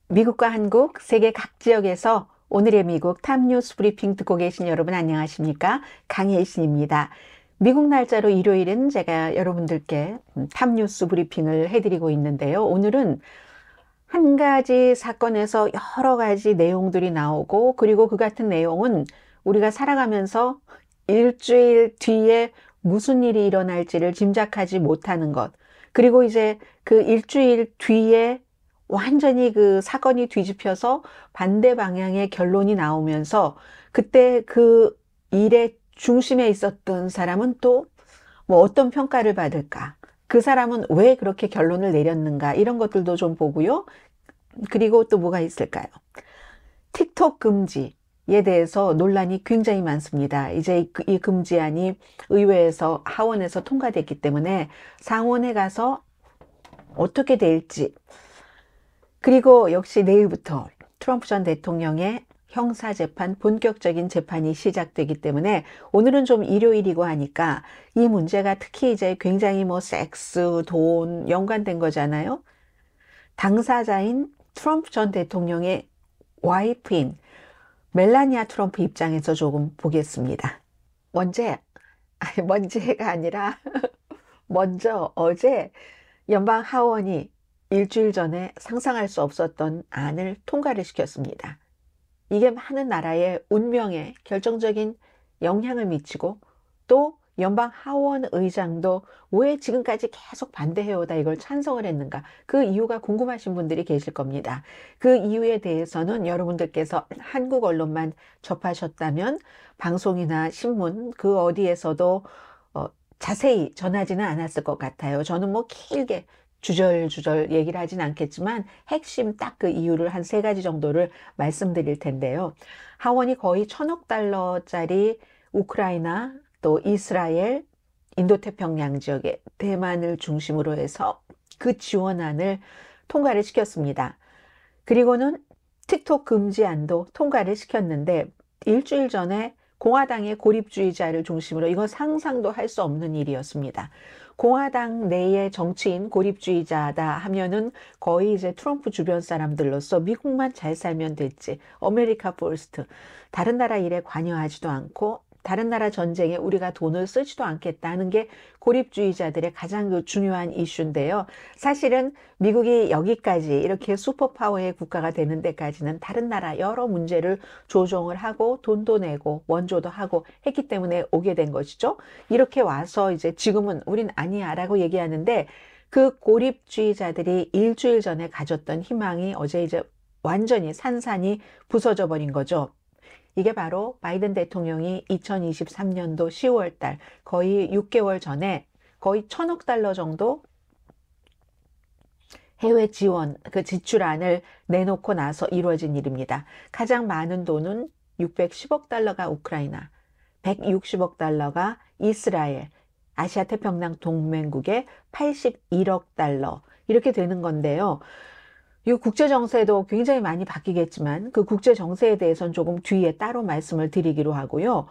미국과 한국, 세계 각 지역에서 오늘의 미국 탑뉴스 브리핑 듣고 계신 여러분 안녕하십니까? 강혜신입니다. 미국 날짜로 일요일은 제가 여러분들께 탑뉴스 브리핑을 해드리고 있는데요. 오늘은 한 가지 사건에서 여러 가지 내용들이 나오고 그리고 그 같은 내용은 우리가 살아가면서 일주일 뒤에 무슨 일이 일어날지를 짐작하지 못하는 것. 그리고 이제 그 일주일 뒤에 완전히 그 사건이 뒤집혀서 반대 방향의 결론이 나오면서 그때 그 일의 중심에 있었던 사람은 또 뭐 어떤 평가를 받을까? 그 사람은 왜 그렇게 결론을 내렸는가? 이런 것들도 좀 보고요. 그리고 또 뭐가 있을까요? 틱톡 금지에 대해서 논란이 굉장히 많습니다. 이제 이 금지안이 의회에서 하원에서 통과됐기 때문에 상원에 가서 어떻게 될지 그리고 역시 내일부터 트럼프 전 대통령의 형사재판, 본격적인 재판이 시작되기 때문에 오늘은 좀 일요일이고 하니까 이 문제가 특히 이제 굉장히 뭐 섹스, 돈 연관된 거잖아요. 당사자인 트럼프 전 대통령의 와이프인 멜라니아 트럼프 입장에서 조금 보겠습니다. 먼제가 아니라 먼저 어제 연방 하원이 일주일 전에 상상할 수 없었던 안을 통과를 시켰습니다. 이게 많은 나라의 운명에 결정적인 영향을 미치고 또 연방 하원 의장도 왜 지금까지 계속 반대해오다 이걸 찬성을 했는가 그 이유가 궁금하신 분들이 계실 겁니다. 그 이유에 대해서는 여러분들께서 한국 언론만 접하셨다면 방송이나 신문 그 어디에서도 자세히 전하지는 않았을 것 같아요. 저는 뭐 길게 주절주절 얘기를 하진 않겠지만 핵심 딱 그 이유를 한 세 가지 정도를 말씀드릴 텐데요. 하원이 거의 1,000억 달러짜리 우크라이나 또 이스라엘, 인도태평양 지역의 대만을 중심으로 해서 그 지원안을 통과를 시켰습니다. 그리고는 틱톡 금지안도 통과를 시켰는데 일주일 전에 공화당의 고립주의자를 중심으로 이건 상상도 할 수 없는 일이었습니다. 공화당 내의 정치인 고립주의자다 하면은 거의 이제 트럼프 주변 사람들로서 미국만 잘 살면 됐지. 아메리카 퍼스트. 다른 나라 일에 관여하지도 않고 다른 나라 전쟁에 우리가 돈을 쓰지도 않겠다는 게 고립주의자들의 가장 그 중요한 이슈인데요. 사실은 미국이 여기까지 이렇게 슈퍼파워의 국가가 되는 데까지는 다른 나라 여러 문제를 조정을 하고 돈도 내고 원조도 하고 했기 때문에 오게 된 것이죠. 이렇게 와서 이제 지금은 우린 아니야 라고 얘기하는데 그 고립주의자들이 일주일 전에 가졌던 희망이 어제 이제 완전히 산산이 부서져 버린 거죠. 이게 바로 바이든 대통령이 2023년도 10월 달 거의 6개월 전에 거의 1,000억 달러 정도 해외 지원 그 지출안을 내놓고 나서 이루어진 일입니다. 가장 많은 돈은 610억 달러가 우크라이나, 160억 달러가 이스라엘, 아시아 태평양 동맹국의 81억 달러 이렇게 되는 건데요. 이 국제 정세도 굉장히 많이 바뀌겠지만 그 국제 정세에 대해서는 조금 뒤에 따로 말씀을 드리기로 하고요.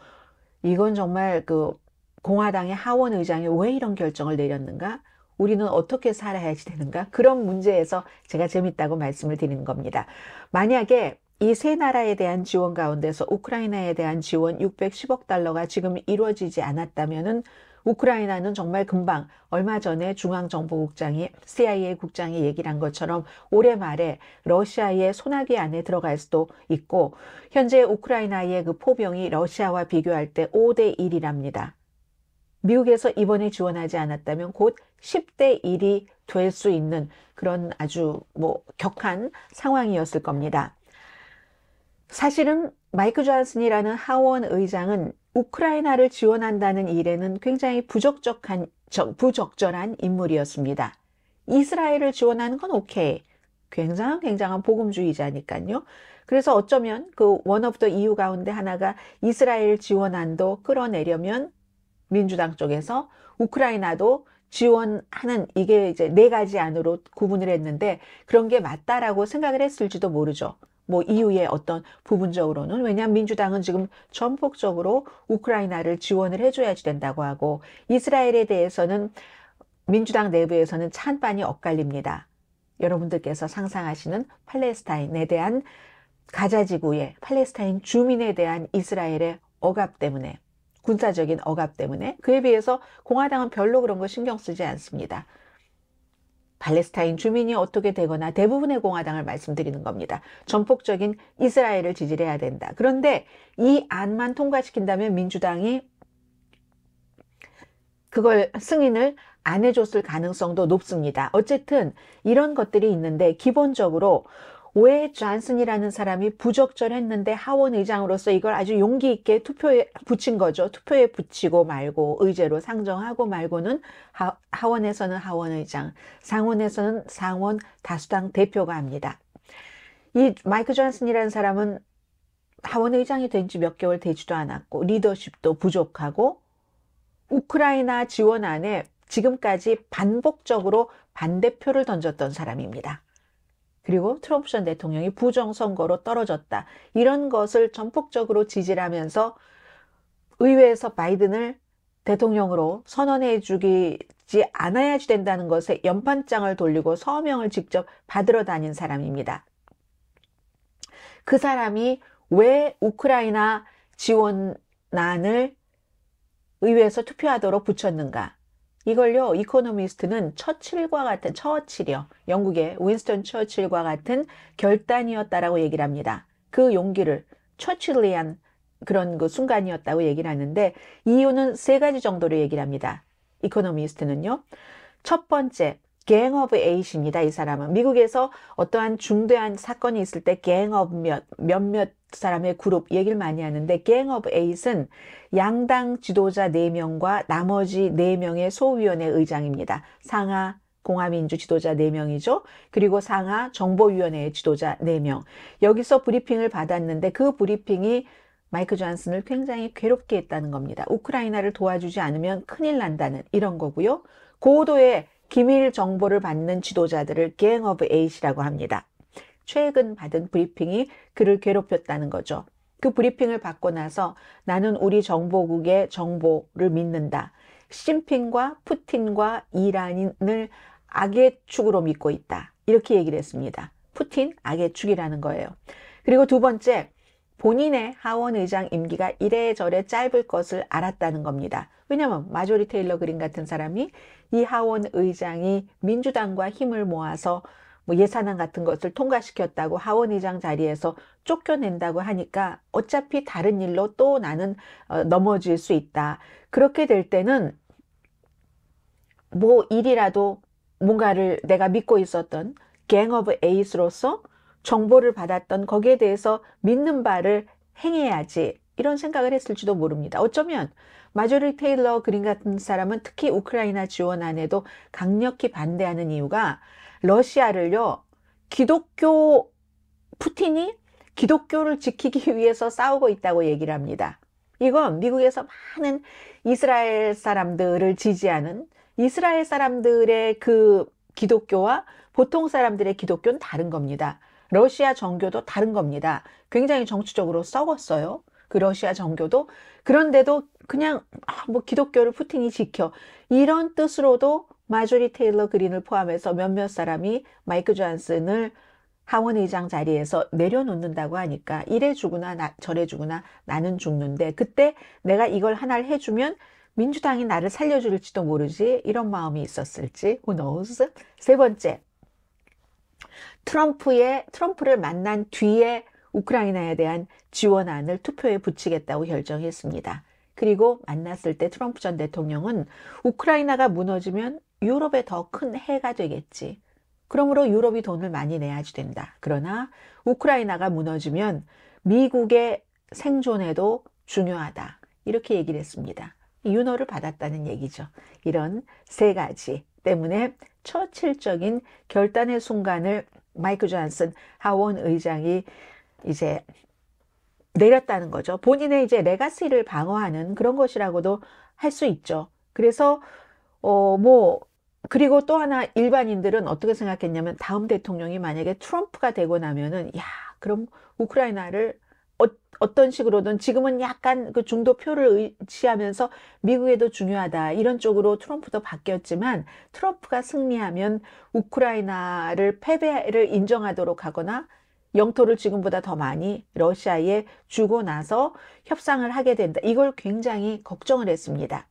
이건 정말 그 공화당의 하원 의장이 왜 이런 결정을 내렸는가? 우리는 어떻게 살아야지 되는가? 그런 문제에서 제가 재밌다고 말씀을 드리는 겁니다. 만약에 이 세 나라에 대한 지원 가운데서 우크라이나에 대한 지원 610억 달러가 지금 이루어지지 않았다면은 우크라이나는 정말 금방 얼마 전에 중앙정보국장이 CIA 국장이 얘기를 한 것처럼 올해 말에 러시아의 소나기 안에 들어갈 수도 있고 현재 우크라이나의 그 포병이 러시아와 비교할 때 5대 1이랍니다. 미국에서 이번에 지원하지 않았다면 곧 10대 1이 될 수 있는 그런 아주 뭐 격한 상황이었을 겁니다. 사실은 마이크 존슨이라는 하원 의장은 우크라이나를 지원한다는 일에는 굉장히 부적절한 인물이었습니다. 이스라엘을 지원하는 건 오케이. 굉장한 복음주의자니까요. 그래서 어쩌면 그 원 오브 더 이유 가운데 하나가 이스라엘 지원안도 끌어내려면 민주당 쪽에서 우크라이나도 지원하는 이게 이제 네 가지 안으로 구분을 했는데 그런 게 맞다라고 생각을 했을지도 모르죠. 뭐 이유의 어떤 부분적으로는 왜냐하면 민주당은 지금 전폭적으로 우크라이나를 지원을 해줘야지 된다고 하고 이스라엘에 대해서는 민주당 내부에서는 찬반이 엇갈립니다. 여러분들께서 상상하시는 팔레스타인에 대한 가자지구의 팔레스타인 주민에 대한 이스라엘의 억압 때문에, 군사적인 억압 때문에, 그에 비해서 공화당은 별로 그런 거 신경 쓰지 않습니다. 팔레스타인 주민이 어떻게 되거나 대부분의 공화당을 말씀드리는 겁니다. 전폭적인 이스라엘을 지지해야 된다. 그런데 이 안만 통과시킨다면 민주당이 그걸 승인을 안 해줬을 가능성도 높습니다. 어쨌든 이런 것들이 있는데 기본적으로 왜 존슨이라는 사람이 부적절했는데 하원 의장으로서 이걸 아주 용기 있게 투표에 붙인 거죠. 투표에 붙이고 말고 의제로 상정하고 말고는 하원에서는 하원 의장, 상원에서는 상원 다수당 대표가 합니다. 이 마이크 존슨이라는 사람은 하원 의장이 된 지 몇 개월 되지도 않았고 리더십도 부족하고 우크라이나 지원안에 지금까지 반복적으로 반대표를 던졌던 사람입니다. 그리고 트럼프 전 대통령이 부정선거로 떨어졌다. 이런 것을 전폭적으로 지지하면서 의회에서 바이든을 대통령으로 선언해 주지 않아야지 된다는 것에 연판장을 돌리고 서명을 직접 받으러 다닌 사람입니다. 그 사람이 왜 우크라이나 지원안을 의회에서 투표하도록 붙였는가? 이걸요, 이코노미스트는 처칠이요. 영국의 윈스턴 처칠과 같은 결단이었다라고 얘기를 합니다. 그 용기를 처칠리안 그런 그 순간이었다고 얘기를 하는데 이유는 세 가지 정도로 얘기를 합니다. 이코노미스트는요. 첫 번째, 갱 오브 에잇입니다. 이 사람은 미국에서 어떠한 중대한 사건이 있을 때 갱 오브 몇몇 사람의 그룹 얘기를 많이 하는데 갱 오브 에잇은 양당 지도자 4명과 나머지 4명의 소위원회 의장입니다. 상하 공화민주 지도자 4명이죠. 그리고 상하 정보위원회의 지도자 4명. 여기서 브리핑을 받았는데 그 브리핑이 마이크 존슨을 굉장히 괴롭게 했다는 겁니다. 우크라이나를 도와주지 않으면 큰일 난다는 이런 거고요. 고도의 기밀 정보를 받는 지도자들을 갱 오브 에잇이라고 합니다. 최근 받은 브리핑이 그를 괴롭혔다는 거죠. 그 브리핑을 받고 나서 나는 우리 정보국의 정보를 믿는다. 시진핑과 푸틴과 이란을 악의 축으로 믿고 있다. 이렇게 얘기를 했습니다. 푸틴 악의 축이라는 거예요. 그리고 두 번째, 본인의 하원 의장 임기가 이래저래 짧을 것을 알았다는 겁니다. 왜냐하면 마조리 테일러 그린 같은 사람이 이 하원 의장이 민주당과 힘을 모아서 뭐 예산안 같은 것을 통과시켰다고 하원 의장 자리에서 쫓겨낸다고 하니까 어차피 다른 일로 또 나는 넘어질 수 있다. 그렇게 될 때는 뭐 일이라도 뭔가를 내가 믿고 있었던 갱 오브 에잇으로서 정보를 받았던 거기에 대해서 믿는 바를 행해야지 이런 생각을 했을지도 모릅니다. 어쩌면 마조리 테일러 그린 같은 사람은 특히 우크라이나 지원안에도 강력히 반대하는 이유가 러시아를요, 푸틴이 기독교를 지키기 위해서 싸우고 있다고 얘기를 합니다. 이건 미국에서 많은 이스라엘 사람들을 지지하는 이스라엘 사람들의 그 기독교와 보통 사람들의 기독교는 다른 겁니다. 러시아 정교도 다른 겁니다. 굉장히 정치적으로 썩었어요. 그 러시아 정교도. 그런데도 그냥 뭐 기독교를 푸틴이 지켜. 이런 뜻으로도 마조리 테일러 그린을 포함해서 몇몇 사람이 마이크 존슨을 하원 의장 자리에서 내려놓는다고 하니까 이래 주구나 저래 주구나 나는 죽는데 그때 내가 이걸 하나를 해주면 민주당이 나를 살려줄지도 모르지 이런 마음이 있었을지 who knows. 세 번째, 트럼프를 만난 뒤에 우크라이나에 대한 지원안을 투표에 붙이겠다고 결정했습니다. 그리고 만났을 때 트럼프 전 대통령은 우크라이나가 무너지면 유럽에 더 큰 해가 되겠지. 그러므로 유럽이 돈을 많이 내야지 된다. 그러나 우크라이나가 무너지면 미국의 생존에도 중요하다. 이렇게 얘기를 했습니다. 윤호를 받았다는 얘기죠. 이런 세 가지 때문에 처칠적인 결단의 순간을 마이크 존슨 하원 의장이 이제 내렸다는 거죠. 본인의 이제 레가시를 방어하는 그런 것이라고도 할 수 있죠. 그래서 그리고 또 하나 일반인들은 어떻게 생각했냐면 다음 대통령이 만약에 트럼프가 되고 나면은 그럼 우크라이나를 어떤 식으로든 지금은 약간 그 중도 표를 의지하면서 미국에도 중요하다 이런 쪽으로 트럼프도 바뀌었지만 트럼프가 승리하면 우크라이나를 패배를 인정하도록 하거나 영토를 지금보다 더 많이 러시아에 주고 나서 협상을 하게 된다. 이걸 굉장히 걱정을 했습니다.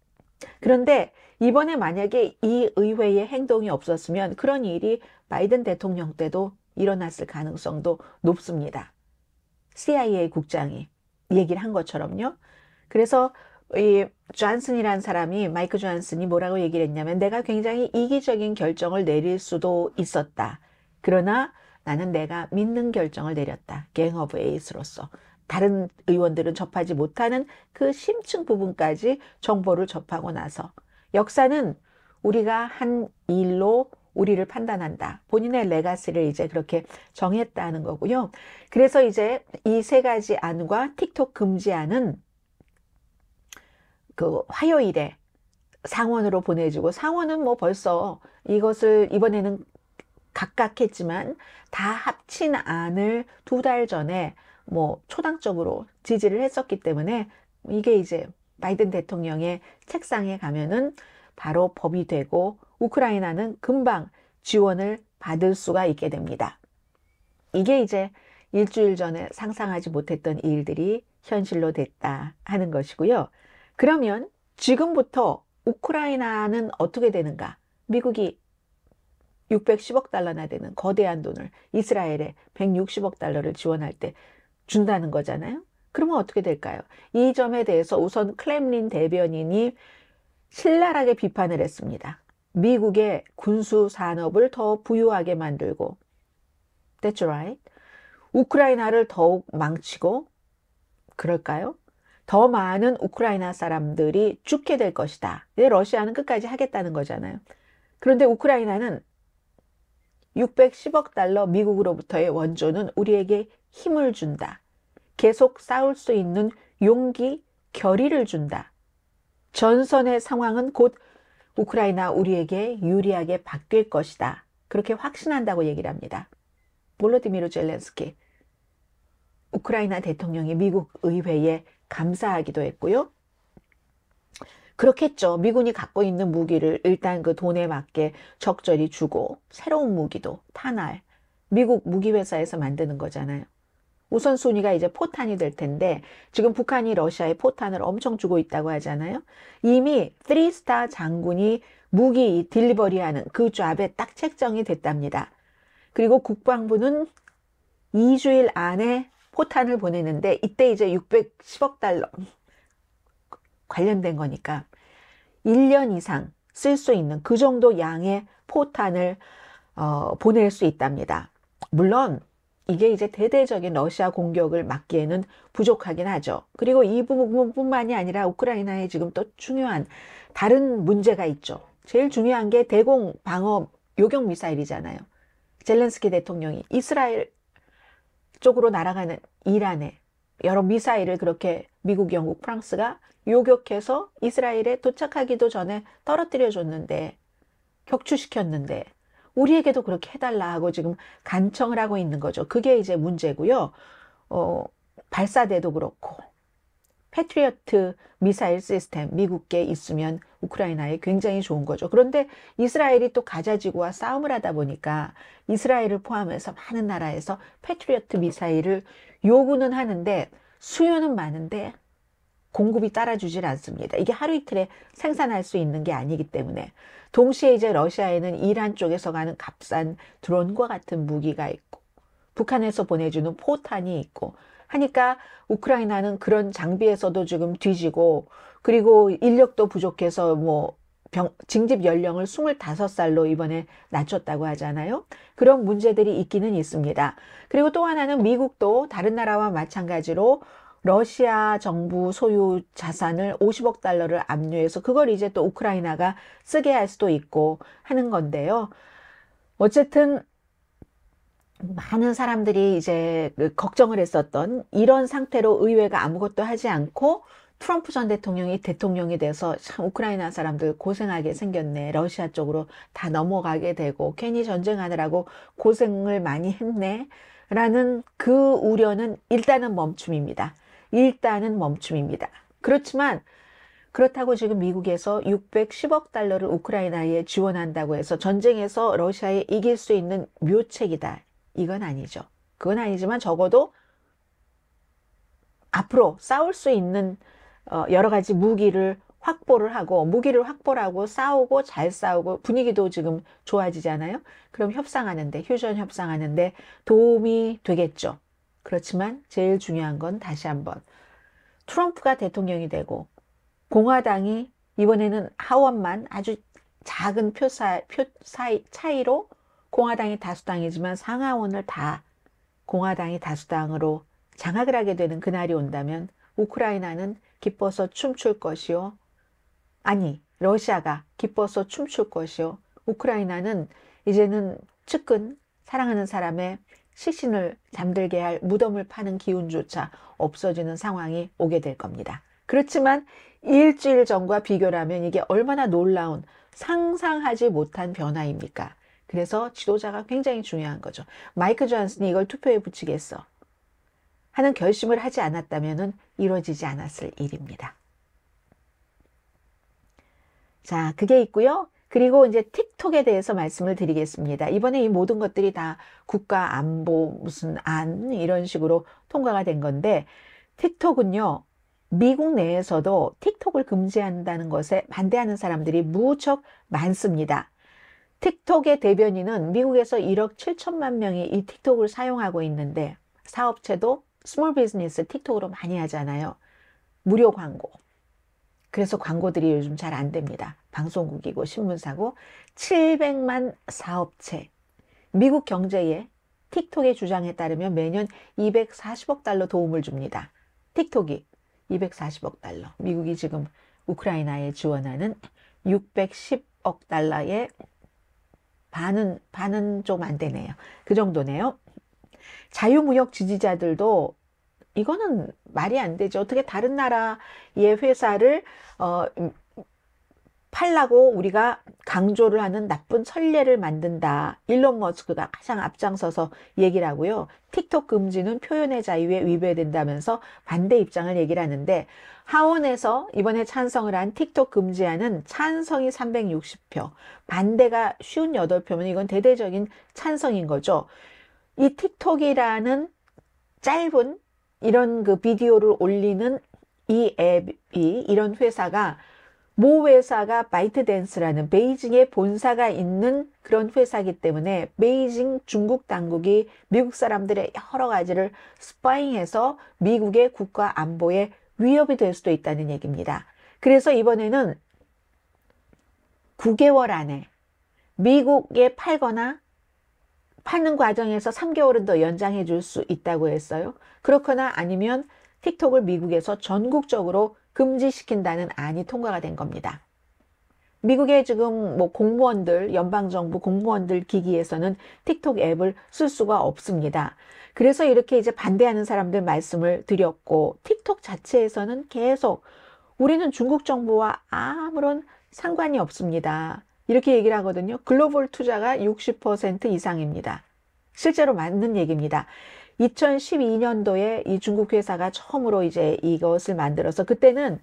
그런데 이번에 만약에 이 의회의 행동이 없었으면 그런 일이 바이든 대통령 때도 일어났을 가능성도 높습니다. CIA 국장이 얘기를 한 것처럼요. 그래서 이 존슨이라는 사람이 마이크 존슨이 뭐라고 얘기를 했냐면 내가 굉장히 이기적인 결정을 내릴 수도 있었다. 그러나 나는 내가 믿는 결정을 내렸다. 갱 오브 에이스로서. 다른 의원들은 접하지 못하는 그 심층 부분까지 정보를 접하고 나서 역사는 우리가 한 일로 우리를 판단한다. 본인의 레가시를 이제 그렇게 정했다는 거고요. 그래서 이제 이 세 가지 안과 틱톡 금지안은 그 화요일에 상원으로 보내주고 상원은 뭐 벌써 이것을 이번에는 각각 했지만 다 합친 안을 2달 전에 뭐 초당적으로 지지를 했었기 때문에 이게 이제 바이든 대통령의 책상에 가면은 바로 법이 되고 우크라이나는 금방 지원을 받을 수가 있게 됩니다. 이게 이제 일주일 전에 상상하지 못했던 일들이 현실로 됐다 하는 것이고요. 그러면 지금부터 우크라이나는 어떻게 되는가? 미국이 610억 달러나 되는 거대한 돈을 이스라엘에 160억 달러를 지원할 때 준다는 거잖아요. 그러면 어떻게 될까요? 이 점에 대해서 우선 클렘린 대변인이 신랄하게 비판을 했습니다. 미국의 군수 산업을 더 부유하게 만들고 That's right. 우크라이나를 더욱 망치고 그럴까요? 더 많은 우크라이나 사람들이 죽게 될 것이다. 러시아는 끝까지 하겠다는 거잖아요. 그런데 우크라이나는 610억 달러 미국으로부터의 원조는 우리에게 힘을 준다. 계속 싸울 수 있는 용기, 결의를 준다. 전선의 상황은 곧 우크라이나 우리에게 유리하게 바뀔 것이다. 그렇게 확신한다고 얘기를 합니다. 볼로디미르 젤렌스키 우크라이나 대통령이 미국 의회에 감사하기도 했고요. 그렇겠죠. 미군이 갖고 있는 무기를 일단 그 돈에 맞게 적절히 주고 새로운 무기도 탄알 미국 무기회사에서 만드는 거잖아요. 우선순위가 이제 포탄이 될 텐데 지금 북한이 러시아에 포탄을 엄청 주고 있다고 하잖아요. 이미 3스타 장군이 무기 딜리버리하는 그 잡에 딱 책정이 됐답니다. 그리고 국방부는 2주일 안에 포탄을 보내는데 이때 이제 610억 달러 관련된 거니까 1년 이상 쓸 수 있는 그 정도 양의 포탄을 보낼 수 있답니다. 물론 이게 이제 대대적인 러시아 공격을 막기에는 부족하긴 하죠. 그리고 이 부분뿐만이 아니라 우크라이나에 지금 또 중요한 다른 문제가 있죠. 제일 중요한 게 대공 방어 요격 미사일이잖아요. 젤렌스키 대통령이 이스라엘 쪽으로 날아가는 이란에 여러 미사일을 그렇게 미국, 영국, 프랑스가 요격해서 이스라엘에 도착하기도 전에 떨어뜨려 줬는데 격추시켰는데 우리에게도 그렇게 해달라 하고 지금 간청을 하고 있는 거죠. 그게 이제 문제고요. 발사대도 그렇고 패트리어트 미사일 시스템 미국께 있으면 우크라이나에 굉장히 좋은 거죠. 그런데 이스라엘이 또 가자지구와 싸움을 하다 보니까 이스라엘을 포함해서 많은 나라에서 패트리어트 미사일을 요구는 하는데 수요는 많은데 공급이 따라주질 않습니다. 이게 하루 이틀에 생산할 수 있는 게 아니기 때문에 동시에 이제 러시아에는 이란 쪽에서 가는 값싼 드론과 같은 무기가 있고 북한에서 보내주는 포탄이 있고 하니까 우크라이나는 그런 장비에서도 지금 뒤지고 그리고 인력도 부족해서 뭐 징집 연령을 25살로 이번에 낮췄다고 하잖아요. 그런 문제들이 있기는 있습니다. 그리고 또 하나는 미국도 다른 나라와 마찬가지로 러시아 정부 소유 자산을 50억 달러를 압류해서 그걸 이제 또 우크라이나가 쓰게 할 수도 있고 하는 건데요. 어쨌든 많은 사람들이 이제 걱정을 했었던 이런 상태로 의회가 아무것도 하지 않고 트럼프 전 대통령이 대통령이 돼서 참 우크라이나 사람들 고생하게 생겼네. 러시아 쪽으로 다 넘어가게 되고 괜히 전쟁하느라고 고생을 많이 했네. 라는 그 우려는 일단은 멈춤입니다. 일단은 멈춤입니다. 그렇지만 그렇다고 지금 미국에서 610억 달러를 우크라이나에 지원한다고 해서 전쟁에서 러시아에 이길 수 있는 묘책이다. 이건 아니죠. 그건 아니지만 적어도 앞으로 싸울 수 있는 여러 가지 무기를 확보를 하고 싸우고 잘 싸우고 분위기도 지금 좋아지잖아요. 그럼 협상하는데, 휴전 협상하는데 도움이 되겠죠. 그렇지만 제일 중요한 건 다시 한번 트럼프가 대통령이 되고 공화당이 이번에는 하원만 아주 작은 차이로 공화당이 다수당이지만 상하원을 다 공화당이 다수당으로 장악을 하게 되는 그날이 온다면 우크라이나는 기뻐서 춤출 것이요. 아니, 러시아가 기뻐서 춤출 것이요. 우크라이나는 이제는 측근, 사랑하는 사람의 시신을 잠들게 할 무덤을 파는 기운조차 없어지는 상황이 오게 될 겁니다. 그렇지만 일주일 전과 비교라면 이게 얼마나 놀라운 상상하지 못한 변화입니까? 그래서 지도자가 굉장히 중요한 거죠. 마이크 존슨이 이걸 투표에 붙이겠어 하는 결심을 하지 않았다면 이루어지지 않았을 일입니다. 자, 그게 있고요. 그리고 이제 틱톡에 대해서 말씀을 드리겠습니다. 이번에 이 모든 것들이 다 국가 안보 무슨 안 이런 식으로 통과가 된 건데 틱톡은요. 미국 내에서도 틱톡을 금지한다는 것에 반대하는 사람들이 무척 많습니다. 틱톡의 대변인은 미국에서 1억 7천만 명이 이 틱톡을 사용하고 있는데 사업체도 스몰 비즈니스 틱톡으로 많이 하잖아요. 무료 광고. 그래서 광고들이 요즘 잘 안 됩니다. 방송국이고 신문사고 700만 사업체. 미국 경제에 틱톡의 주장에 따르면 매년 240억 달러 도움을 줍니다. 틱톡이 240억 달러. 미국이 지금 우크라이나에 지원하는 610억 달러의 반은 좀 안 되네요. 그 정도네요. 자유무역 지지자들도 이거는 말이 안 되죠. 어떻게 다른 나라의 회사를 팔라고 우리가 강조를 하는 나쁜 선례를 만든다. 일론 머스크가 가장 앞장서서 얘기를 하고요. 틱톡 금지는 표현의 자유에 위배된다면서 반대 입장을 얘기를 하는데 하원에서 이번에 찬성을 한 틱톡 금지안은 찬성이 360표, 반대가 58표면 이건 대대적인 찬성인 거죠. 이 틱톡이라는 짧은 이런 그 비디오를 올리는 이 앱이 이런 회사가 모 회사가 바이트댄스라는 베이징에 본사가 있는 그런 회사이기 때문에 베이징 중국 당국이 미국 사람들의 여러 가지를 스파잉해서 미국의 국가 안보에 위협이 될 수도 있다는 얘기입니다. 그래서 이번에는 9개월 안에 미국에 팔거나 파는 과정에서 3개월은 더 연장해 줄 수 있다고 했어요. 그렇거나 아니면 틱톡을 미국에서 전국적으로 금지시킨다는 안이 통과가 된 겁니다. 미국의 지금 뭐 공무원들, 연방정부 공무원들 기기에서는 틱톡 앱을 쓸 수가 없습니다. 그래서 이렇게 이제 반대하는 사람들 말씀을 드렸고, 틱톡 자체에서는 계속 우리는 중국 정부와 아무런 상관이 없습니다. 이렇게 얘기를 하거든요. 글로벌 투자가 60% 이상입니다. 실제로 맞는 얘기입니다. 2012년도에 이 중국 회사가 처음으로 이제 이것을 만들어서 그때는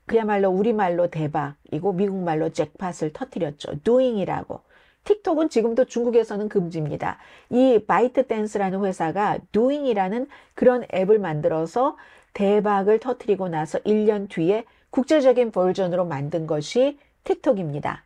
그야말로 우리말로 대박이고 미국말로 잭팟을 터뜨렸죠. doing이라고. 틱톡은 지금도 중국에서는 금지입니다. 이 바이트댄스라는 회사가 doing이라는 그런 앱을 만들어서 대박을 터뜨리고 나서 1년 뒤에 국제적인 버전으로 만든 것이 틱톡입니다.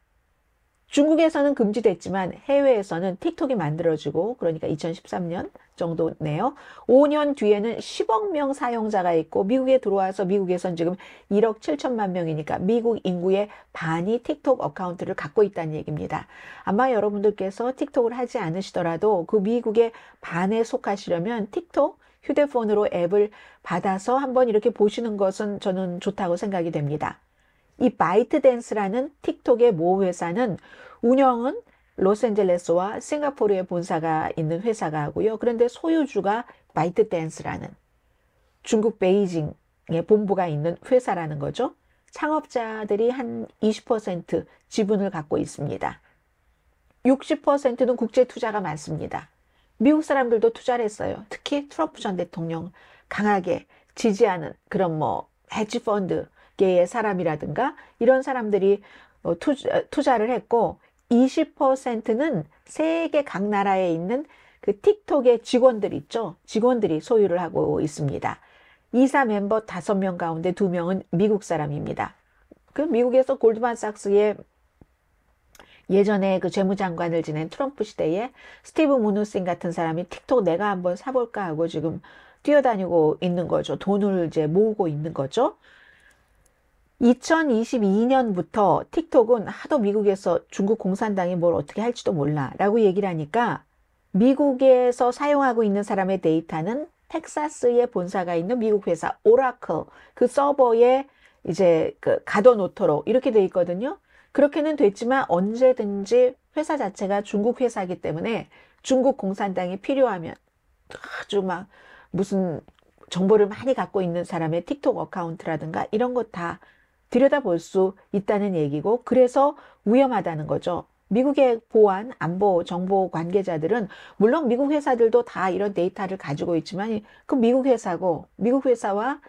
중국에서는 금지됐지만 해외에서는 틱톡이 만들어지고 그러니까 2013년 정도네요. 5년 뒤에는 10억 명 사용자가 있고 미국에 들어와서 미국에선 지금 1억 7천만 명이니까 미국 인구의 반이 틱톡 어카운트를 갖고 있다는 얘기입니다. 아마 여러분들께서 틱톡을 하지 않으시더라도 그 미국의 반에 속하시려면 틱톡 휴대폰으로 앱을 받아서 한번 이렇게 보시는 것은 저는 좋다고 생각이 됩니다. 이 바이트댄스라는 틱톡의 모 회사는 운영은 로스앤젤레스와 싱가포르에 본사가 있는 회사가 하고요. 그런데 소유주가 바이트댄스라는 중국 베이징에 본부가 있는 회사라는 거죠. 창업자들이 한 20% 지분을 갖고 있습니다. 60%는 국제 투자가 많습니다. 미국 사람들도 투자를 했어요. 특히 트럼프 전 대통령 강하게 지지하는 그런 뭐 헤지펀드계의 사람이라든가 이런 사람들이 투자를 했고 20%는 세계 각 나라에 있는 그 틱톡의 직원들 있죠. 직원들이 소유를 하고 있습니다. 이사 멤버 5명 가운데 2명은 미국 사람입니다. 그 미국에서 골드만삭스의 예전에 그 재무장관을 지낸 트럼프 시대에 스티브 무누신 같은 사람이 틱톡 내가 한번 사볼까 하고 지금 뛰어다니고 있는 거죠. 돈을 이제 모으고 있는 거죠. 2022년부터 틱톡은 하도 미국에서 중국 공산당이 뭘 어떻게 할지도 몰라 라고 얘기를 하니까 미국에서 사용하고 있는 사람의 데이터는 텍사스에 본사가 있는 미국 회사 오라클 그 서버에 이제 그 가둬놓도록 이렇게 돼 있거든요. 그렇게는 됐지만 언제든지 회사 자체가 중국 회사이기 때문에 중국 공산당이 필요하면 아주 막 무슨 정보를 많이 갖고 있는 사람의 틱톡 어카운트라든가 이런 거 다 들여다볼 수 있다는 얘기고 그래서 위험하다는 거죠. 미국의 보안, 안보, 정보 관계자들은 물론 미국 회사들도 다 이런 데이터를 가지고 있지만 그 미국 회사고 미국 회사와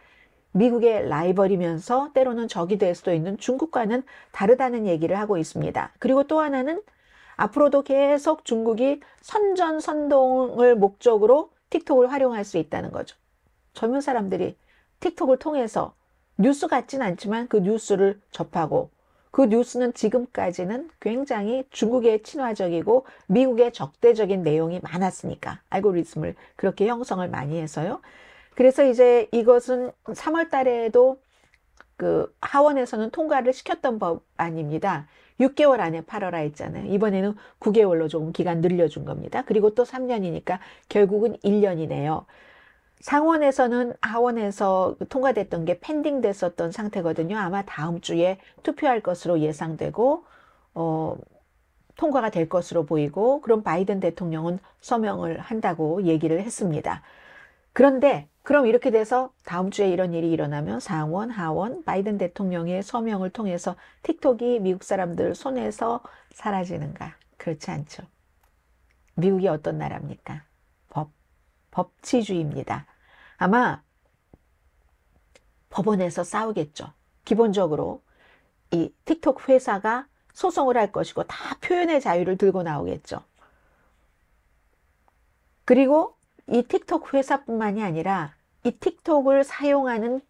미국의 라이벌이면서 때로는 적이 될 수도 있는 중국과는 다르다는 얘기를 하고 있습니다. 그리고 또 하나는 앞으로도 계속 중국이 선전선동을 목적으로 틱톡을 활용할 수 있다는 거죠. 젊은 사람들이 틱톡을 통해서 뉴스 같진 않지만 그 뉴스를 접하고 그 뉴스는 지금까지는 굉장히 중국의 친화적이고 미국의 적대적인 내용이 많았으니까 알고리즘을 그렇게 형성을 많이 해서요. 그래서 이제 이것은 3월 달에도 그 하원에서는 통과를 시켰던 법안입니다. 6개월 안에 8월화 했잖아요. 이번에는 9개월로 조금 기간 늘려준 겁니다. 그리고 또 3년이니까 결국은 1년이네요. 상원에서는 하원에서 통과됐던 게 펜딩 됐었던 상태거든요. 아마 다음 주에 투표할 것으로 예상되고 통과가 될 것으로 보이고 그럼 바이든 대통령은 서명을 한다고 얘기를 했습니다. 그런데 그럼 이렇게 돼서 다음 주에 이런 일이 일어나면 상원, 하원, 바이든 대통령의 서명을 통해서 틱톡이 미국 사람들 손에서 사라지는가? 그렇지 않죠. 미국이 어떤 나라입니까? 법치주의입니다. 아마 법원에서 싸우겠죠. 기본적으로 이 틱톡 회사가 소송을 할 것이고 다 표현의 자유를 들고 나오겠죠. 그리고 이 틱톡 회사뿐만이 아니라 이 틱톡을 사용하는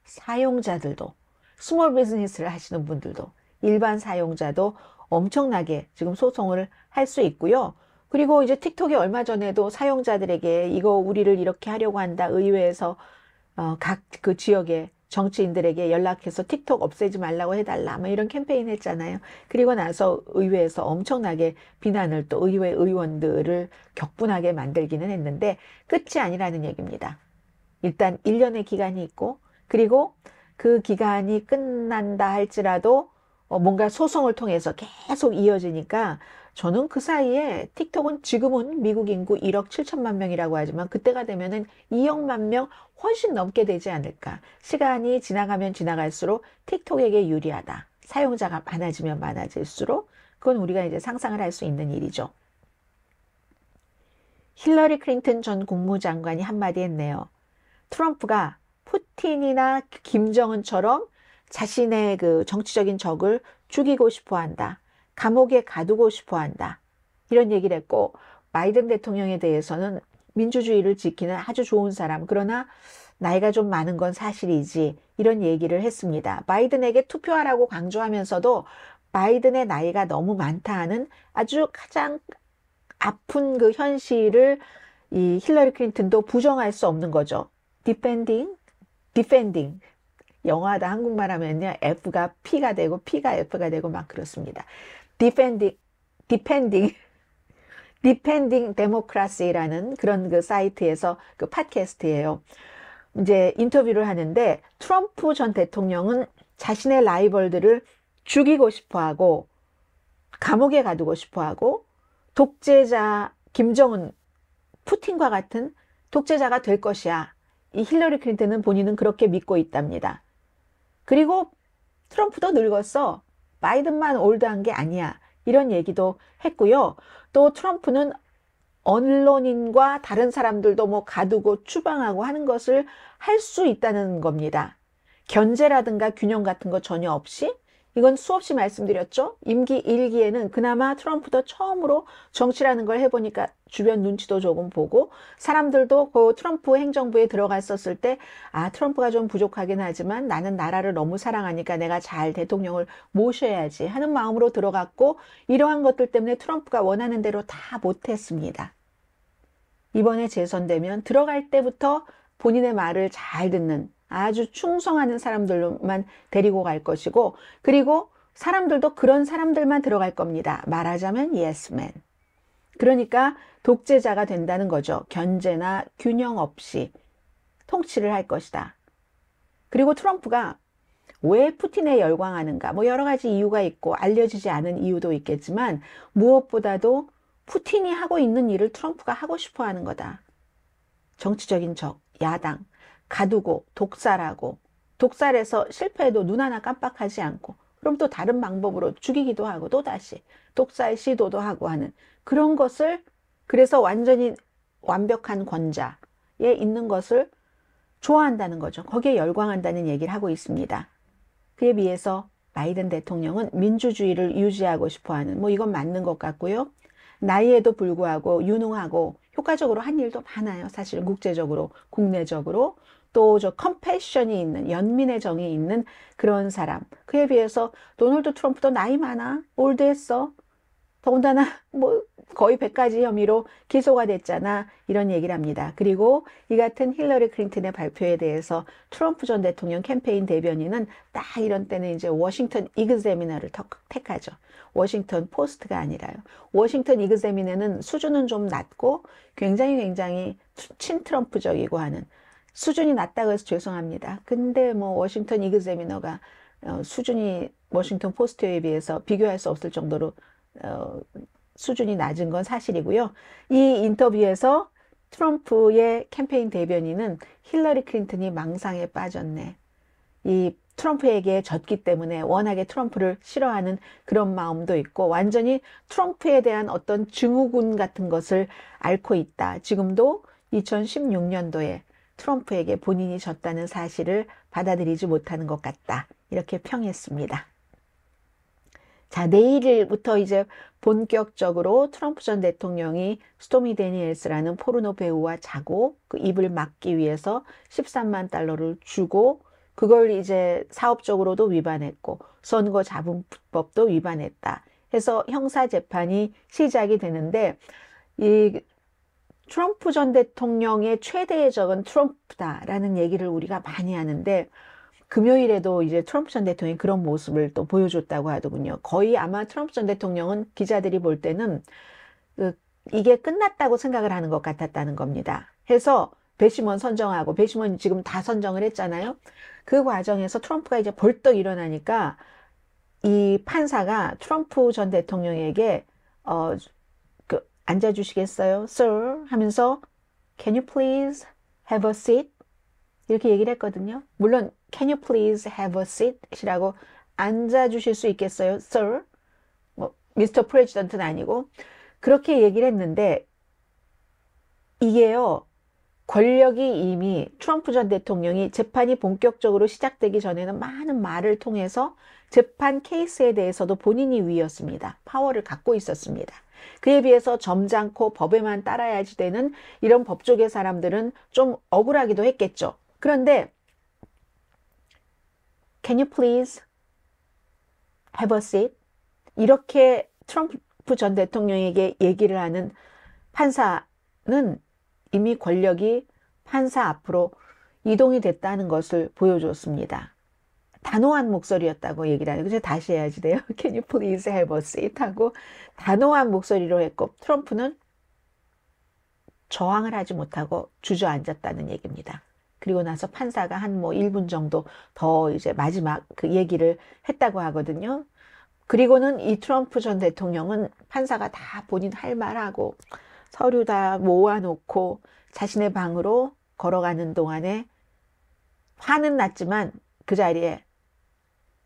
사용자들도 스몰 비즈니스를 하시는 분들도 일반 사용자도 엄청나게 지금 소송을 할 수 있고요. 그리고 이제 틱톡이 얼마 전에도 사용자들에게 이거 우리를 이렇게 하려고 한다. 의회에서 각 그 지역의 정치인들에게 연락해서 틱톡 없애지 말라고 해달라. 뭐 이런 캠페인 했잖아요. 그리고 나서 의회에서 엄청나게 비난을 또 의회 의원들을 격분하게 만들기는 했는데 끝이 아니라는 얘기입니다. 일단 1년의 기간이 있고 그리고 그 기간이 끝난다 할지라도 뭔가 소송을 통해서 계속 이어지니까 저는 그 사이에 틱톡은 지금은 미국 인구 1억 7천만 명이라고 하지만 그때가 되면은 2억만 명 훨씬 넘게 되지 않을까. 시간이 지나가면 지나갈수록 틱톡에게 유리하다. 사용자가 많아지면 많아질수록 그건 우리가 이제 상상을 할 수 있는 일이죠. 힐러리 클린턴 전 국무장관이 한마디 했네요. 트럼프가 푸틴이나 김정은처럼 자신의 그 정치적인 적을 죽이고 싶어 한다. 감옥에 가두고 싶어 한다. 이런 얘기를 했고 바이든 대통령에 대해서는 민주주의를 지키는 아주 좋은 사람 그러나 나이가 좀 많은 건 사실이지 이런 얘기를 했습니다. 바이든에게 투표하라고 강조하면서도 바이든의 나이가 너무 많다 하는 아주 가장 아픈 그 현실을 이 힐러리 클린턴도 부정할 수 없는 거죠. 디펜딩 영어하다 한국말 하면요 F가 P가 되고 P가 F가 되고 막 그렇습니다. 디펜딩 데모크라시라는 그런 그 사이트에서 그 팟캐스트예요. 이제 인터뷰를 하는데 트럼프 전 대통령은 자신의 라이벌들을 죽이고 싶어하고 감옥에 가두고 싶어하고 독재자 김정은 푸틴과 같은 독재자가 될 것이야. 이 힐러리 클린턴은 본인은 그렇게 믿고 있답니다. 그리고 트럼프도 늙었어. 바이든만 올드한 게 아니야. 이런 얘기도 했고요. 또 트럼프는 언론인과 다른 사람들도 뭐 가두고 추방하고 하는 것을 할 수 있다는 겁니다. 견제라든가 균형 같은 거 전혀 없이, 이건 수없이 말씀드렸죠. 임기 1기에는 그나마 트럼프도 처음으로 정치라는 걸 해보니까 주변 눈치도 조금 보고, 사람들도 그 트럼프 행정부에 들어갔었을 때 트럼프가 좀 부족하긴 하지만 나는 나라를 너무 사랑하니까 내가 잘 대통령을 모셔야지 하는 마음으로 들어갔고, 이러한 것들 때문에 트럼프가 원하는 대로 다 못했습니다. 이번에 재선되면 들어갈 때부터 본인의 말을 잘 듣는 아주 충성하는 사람들만 데리고 갈 것이고, 그리고 사람들도 그런 사람들만 들어갈 겁니다. 말하자면 예스맨. 그러니까 독재자가 된다는 거죠. 견제나 균형 없이 통치를 할 것이다. 그리고 트럼프가 왜 푸틴에 열광하는가? 뭐 여러 가지 이유가 있고 알려지지 않은 이유도 있겠지만, 무엇보다도 푸틴이 하고 있는 일을 트럼프가 하고 싶어 하는 거다. 정치적인 적, 야당, 가두고 독살하고, 독살해서 실패해도 눈 하나 깜빡하지 않고, 그럼 또 다른 방법으로 죽이기도 하고 또다시 독살 시도도 하고 하는 그런 것을, 그래서 완전히 완벽한 권자에 있는 것을 좋아한다는 거죠. 거기에 열광한다는 얘기를 하고 있습니다. 그에 비해서 바이든 대통령은 민주주의를 유지하고 싶어하는, 뭐 이건 맞는 것 같고요. 나이에도 불구하고 유능하고 효과적으로 한 일도 많아요. 사실은 국제적으로, 국내적으로. 또 저 컴패션이 있는, 연민의 정이 있는 그런 사람. 그에 비해서 도널드 트럼프도 나이 많아, 올드했어. 더군다나 뭐 거의 100가지 혐의로 기소가 됐잖아. 이런 얘기를 합니다. 그리고 이 같은 힐러리 클린턴의 발표에 대해서 트럼프 전 대통령 캠페인 대변인은 딱 이런 때는 이제 워싱턴 이그제미너를 택하죠. 워싱턴 포스트가 아니라요. 워싱턴 이그제미너는 수준은 좀 낮고 굉장히 친트럼프적이고 하는, 수준이 낮다고 해서 죄송합니다. 근데 뭐 워싱턴 이그제미너가 수준이 워싱턴 포스트에 비해서 비교할 수 없을 정도로 수준이 낮은 건 사실이고요. 이 인터뷰에서 트럼프의 캠페인 대변인은 힐러리 클린턴이 망상에 빠졌네. 이 트럼프에게 졌기 때문에 워낙에 트럼프를 싫어하는 그런 마음도 있고, 완전히 트럼프에 대한 어떤 증후군 같은 것을 앓고 있다. 지금도 2016년도에 트럼프에게 본인이 졌다는 사실을 받아들이지 못하는 것 같다. 이렇게 평했습니다. 자, 내일부터 이제 본격적으로 트럼프 전 대통령이 스토미 데니엘스라는 포르노 배우와 자고 그 입을 막기 위해서 13만 달러를 주고, 그걸 이제 사업적으로도 위반했고 선거자금법도 위반했다 해서 형사재판이 시작이 되는데, 이 트럼프 전 대통령의 최대의 적은 트럼프다라는 얘기를 우리가 많이 하는데, 금요일에도 이제 트럼프 전 대통령이 그런 모습을 또 보여줬다고 하더군요. 거의 아마 트럼프 전 대통령은 기자들이 볼 때는 이게 끝났다고 생각을 하는 것 같았다는 겁니다. 해서 배심원 선정하고, 배심원 지금 다 선정을 했잖아요. 그 과정에서 트럼프가 이제 벌떡 일어나니까 이 판사가 트럼프 전 대통령에게 앉아주시겠어요? Sir 하면서 Can you please have a seat? 이렇게 얘기를 했거든요. 물론 Can you please have a seat? 이라고 앉아주실 수 있겠어요? Sir? 뭐 Mr. President는 아니고 그렇게 얘기를 했는데, 이게요, 권력이 이미 트럼프 전 대통령이 재판이 본격적으로 시작되기 전에는 많은 말을 통해서 재판 케이스에 대해서도 본인이 위였습니다. 파워를 갖고 있었습니다. 그에 비해서 점잖고 법에만 따라야지 되는 이런 법조계 사람들은 좀 억울하기도 했겠죠. 그런데 Can you please have a seat? 이렇게 트럼프 전 대통령에게 얘기를 하는 판사는 이미 권력이 판사 앞으로 이동이 됐다는 것을 보여줬습니다. 단호한 목소리였다고 얘기를 하는 거죠. 다시 해야지 돼요. Can you please have a seat? 하고 단호한 목소리로 했고, 트럼프는 저항을 하지 못하고 주저앉았다는 얘기입니다. 그리고 나서 판사가 한 뭐 1분 정도 더 이제 마지막 그 얘기를 했다고 하거든요. 그리고는 이 트럼프 전 대통령은 판사가 다 본인 할 말하고 서류 다 모아놓고 자신의 방으로 걸어가는 동안에 화는 났지만 그 자리에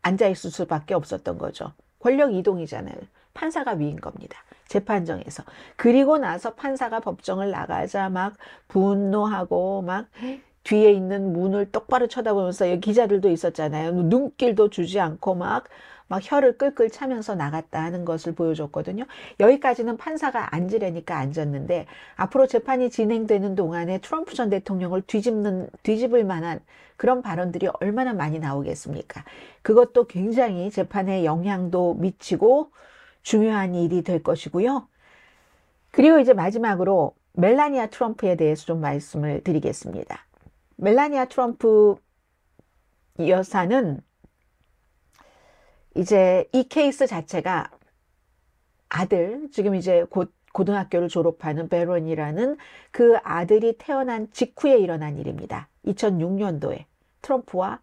앉아있을 수밖에 없었던 거죠. 권력 이동이잖아요. 판사가 위인 겁니다. 재판정에서. 그리고 나서 판사가 법정을 나가자 막 분노하고 막 뒤에 있는 문을 똑바로 쳐다보면서 여기 기자들도 있었잖아요. 눈길도 주지 않고 막 혀를 끌끌 차면서 나갔다 하는 것을 보여줬거든요. 여기까지는 판사가 앉으려니까 앉았는데 앞으로 재판이 진행되는 동안에 트럼프 전 대통령을 뒤집을 만한 그런 발언들이 얼마나 많이 나오겠습니까? 그것도 굉장히 재판에 영향도 미치고 중요한 일이 될 것이고요. 그리고 이제 마지막으로 멜라니아 트럼프에 대해서 좀 말씀을 드리겠습니다. 멜라니아 트럼프 여사는 이제 이 케이스 자체가 아들, 지금 이제 곧 고등학교를 졸업하는 베론이라는 그 아들이 태어난 직후에 일어난 일입니다. 2006년도에 트럼프와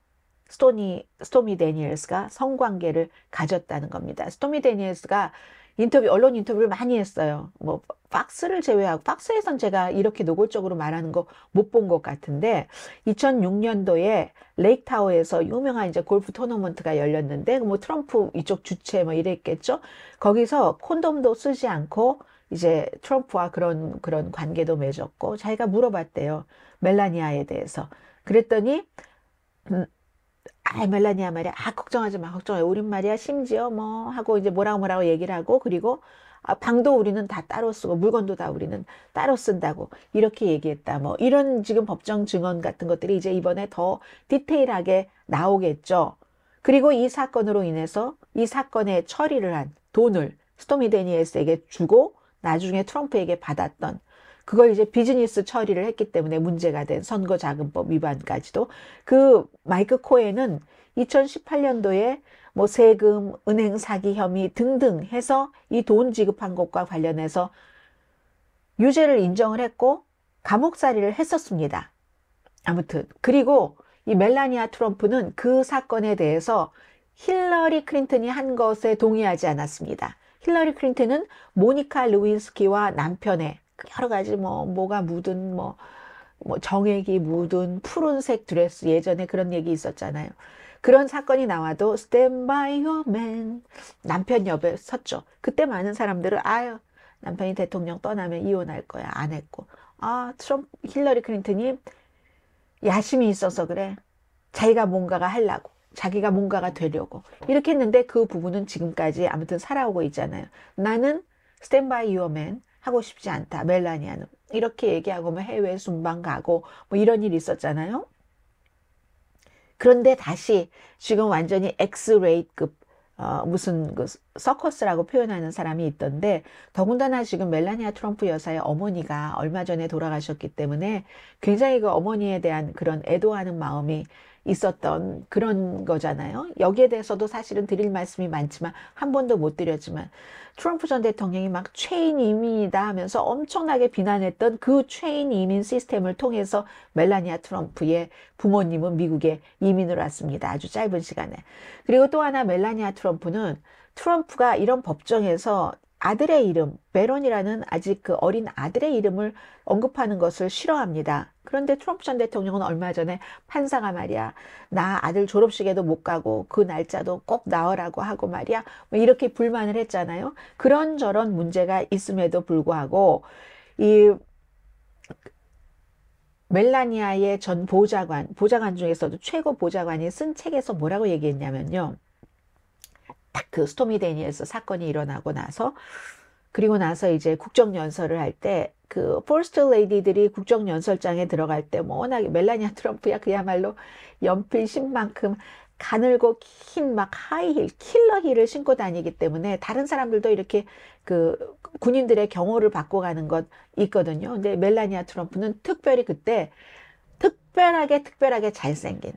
스토미 데니엘스가 성관계를 가졌다는 겁니다. 스토미 데니엘스가 언론 인터뷰를 많이 했어요. 뭐 박스를 제외하고, 박스에선 제가 이렇게 노골적으로 말하는 거 못 본 것 같은데 2006년도에 레이크타워에서 유명한 이제 골프 토너먼트가 열렸는데 뭐 트럼프 이쪽 주최 뭐 이랬겠죠. 거기서 콘돔도 쓰지 않고 이제 트럼프와 그런 관계도 맺었고, 자기가 물어봤대요. 멜라니아에 대해서. 그랬더니 멜라니아 말이야. 걱정하지 마, 걱정해. 우린 말이야, 심지어 뭐 하고 이제 뭐라고 얘기를 하고, 그리고 방도 우리는 다 따로 쓰고 물건도 다 우리는 따로 쓴다고 이렇게 얘기했다. 뭐 이런 지금 법정 증언 같은 것들이 이제 이번에 더 디테일하게 나오겠죠. 그리고 이 사건으로 인해서 이 사건에 처리를 한 돈을 스토미 데니엘스에게 주고 나중에 트럼프에게 받았던, 그걸 이제 비즈니스 처리를 했기 때문에 문제가 된 선거자금법 위반까지도, 그 마이크 코헨은 2018년도에 뭐 세금, 은행 사기 혐의 등등 해서 이 돈 지급한 것과 관련해서 유죄를 인정을 했고 감옥살이를 했었습니다. 아무튼 그리고 이 멜라니아 트럼프는 그 사건에 대해서 힐러리 클린턴이 한 것에 동의하지 않았습니다. 힐러리 클린턴은 모니카 루인스키와 남편의 여러 가지 뭐가 묻은 뭐 정액이 묻은 푸른색 드레스, 예전에 그런 얘기 있었잖아요. 그런 사건이 나와도 Stand by your man, 남편 옆에 섰죠. 그때 많은 사람들은 남편이 대통령 떠나면 이혼할 거야, 안 했고, 힐러리 클린턴이 야심이 있어서 그래, 자기가 뭔가가 하려고, 자기가 뭔가가 되려고 이렇게 했는데 그 부분은 지금까지 아무튼 살아오고 있잖아요. 나는 Stand by your man 하고 싶지 않다, 멜라니아는. 이렇게 얘기하고 뭐 해외 순방 가고 뭐 이런 일이 있었잖아요. 그런데 다시 지금 완전히 엑스레이급 무슨 그 서커스라고 표현하는 사람이 있던데, 더군다나 지금 멜라니아 트럼프 여사의 어머니가 얼마 전에 돌아가셨기 때문에 굉장히 그 어머니에 대한 그런 애도하는 마음이 있었던 그런 거잖아요. 여기에 대해서도 사실은 드릴 말씀이 많지만 한 번도 못 드렸지만, 트럼프 전 대통령이 막 최인 이민이다 하면서 엄청나게 비난했던 그 최인 이민 시스템을 통해서 멜라니아 트럼프의 부모님은 미국에 이민을 왔습니다. 아주 짧은 시간에. 그리고 또 하나, 멜라니아 트럼프는 트럼프가 이런 법정에서 아들의 이름, 베론이라는 아직 그 어린 아들의 이름을 언급하는 것을 싫어합니다. 그런데 트럼프 전 대통령은 얼마 전에 판사가 말이야, 나 아들 졸업식에도 못 가고 그 날짜도 꼭 나오라고 하고 말이야, 뭐 이렇게 불만을 했잖아요. 그런저런 문제가 있음에도 불구하고 이 멜라니아의 전 보좌관 중에서도 최고 보좌관이 쓴 책에서 뭐라고 얘기했냐면요. 딱 그 스토미 데니엘스 사건이 일어나고 나서, 그리고 나서 이제 국정연설을 할 때 그 퍼스트 레이디들이 국정연설장에 들어갈 때 워낙에 멜라니아 트럼프야 그야말로 연필 신만큼 가늘고 긴 막 하이힐, 킬러 힐을 신고 다니기 때문에 다른 사람들도 이렇게 그 군인들의 경호를 받고 가는 것 있거든요. 근데 멜라니아 트럼프는 특별히 그때 특별하게 잘생긴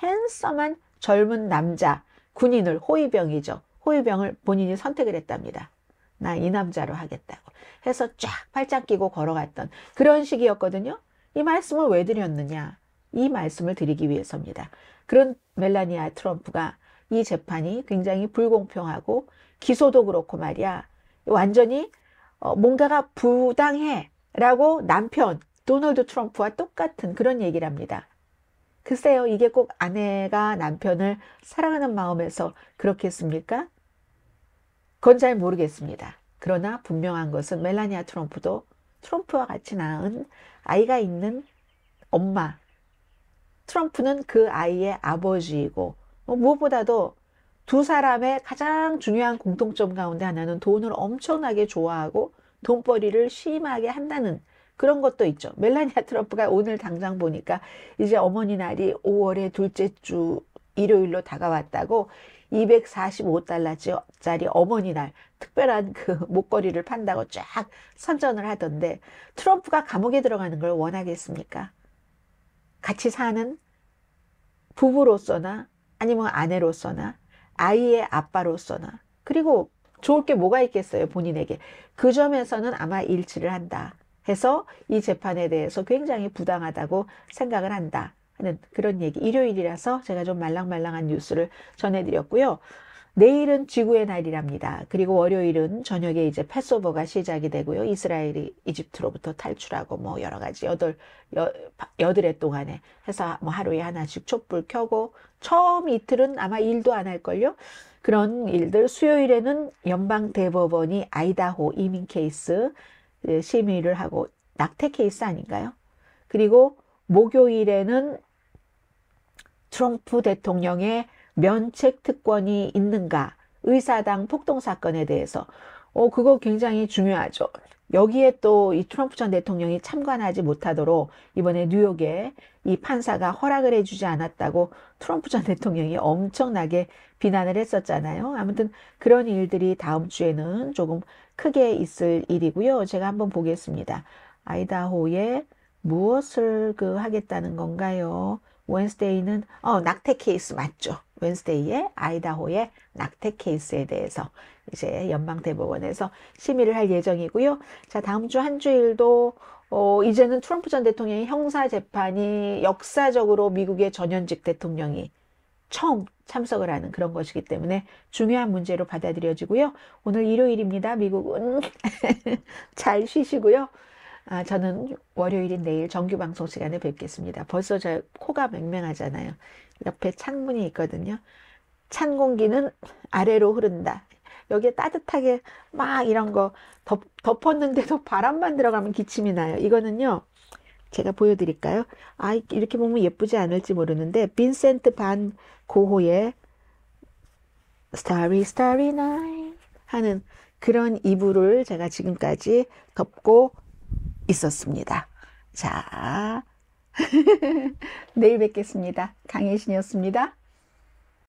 핸섬한 젊은 남자 군인을, 호위병이죠. 호위병을 본인이 선택을 했답니다. 나 이 남자로 하겠다고 해서 쫙 팔짱 끼고 걸어갔던 그런 시기였거든요. 이 말씀을 왜 드렸느냐? 이 말씀을 드리기 위해서입니다. 그런 멜라니아 트럼프가 이 재판이 굉장히 불공평하고 기소도 그렇고 말이야, 완전히 뭔가가 부당해 라고 남편 도널드 트럼프와 똑같은 그런 얘기를 합니다. 글쎄요, 이게 꼭 아내가 남편을 사랑하는 마음에서 그렇겠습니까? 그건 잘 모르겠습니다. 그러나 분명한 것은 멜라니아 트럼프도 트럼프와 같이 낳은 아이가 있는 엄마, 트럼프는 그 아이의 아버지이고, 무엇보다도 두 사람의 가장 중요한 공통점 가운데 하나는 돈을 엄청나게 좋아하고 돈벌이를 심하게 한다는 그런 것도 있죠. 멜라니아 트럼프가 오늘 당장 보니까 이제 어머니 날이 5월의 둘째 주 일요일로 다가왔다고 245달러짜리 어머니 날 특별한 그 목걸이를 판다고 쫙 선전을 하던데, 트럼프가 감옥에 들어가는 걸 원하겠습니까? 같이 사는 부부로서나 아니면 아내로서나 아이의 아빠로서나, 그리고 좋을 게 뭐가 있겠어요, 본인에게. 그 점에서는 아마 일치를 한다 해서 이 재판에 대해서 굉장히 부당하다고 생각을 한다 하는 그런 얘기. 일요일이라서 제가 좀 말랑말랑한 뉴스를 전해드렸고요. 내일은 지구의 날이랍니다. 그리고 월요일은 저녁에 이제 패스오버가 시작이 되고요. 이스라엘이 이집트로부터 탈출하고 뭐 여러 가지 여드레 동안에 해서 뭐 하루에 하나씩 촛불 켜고, 처음 이틀은 아마 일도 안 할걸요. 그런 일들. 수요일에는 연방 대법원이 아이다호 이민 케이스 심의를 하고, 낙태 케이스 아닌가요? 그리고 목요일에는 트럼프 대통령의 면책 특권이 있는가, 의사당 폭동 사건에 대해서 그거 굉장히 중요하죠. 여기에 또 이 트럼프 전 대통령이 참관하지 못하도록 이번에 뉴욕에 이 판사가 허락을 해주지 않았다고 트럼프 전 대통령이 엄청나게 비난을 했었잖아요. 아무튼 그런 일들이 다음 주에는 조금 크게 있을 일이고요. 제가 한번 보겠습니다. 아이다호에 무엇을 하겠다는 건가요? 웬스데이는 낙태 케이스 맞죠? 웬스데이에 아이다호의 낙태 케이스에 대해서 이제 연방대법원에서 심의를 할 예정이고요. 자, 다음 주 한 주일도 이제는 트럼프 전 대통령의 형사재판이 역사적으로 미국의 전현직 대통령이 처음 참석을 하는 그런 것이기 때문에 중요한 문제로 받아들여지고요. 오늘 일요일입니다. 미국은 잘 쉬시고요. 저는 월요일인 내일 정규 방송 시간에 뵙겠습니다. 벌써 저 코가 맹맹하잖아요. 옆에 창문이 있거든요. 찬 공기는 아래로 흐른다. 여기에 따뜻하게 막 이런 거 덮었는데도 바람만 들어가면 기침이 나요. 이거는요, 제가 보여드릴까요? 이렇게 보면 예쁘지 않을지 모르는데, 빈센트 반 고호의 Starry Starry Night 하는 그런 이불을 제가 지금까지 덮고 있었습니다. 자, 내일 뵙겠습니다. 강혜신이었습니다.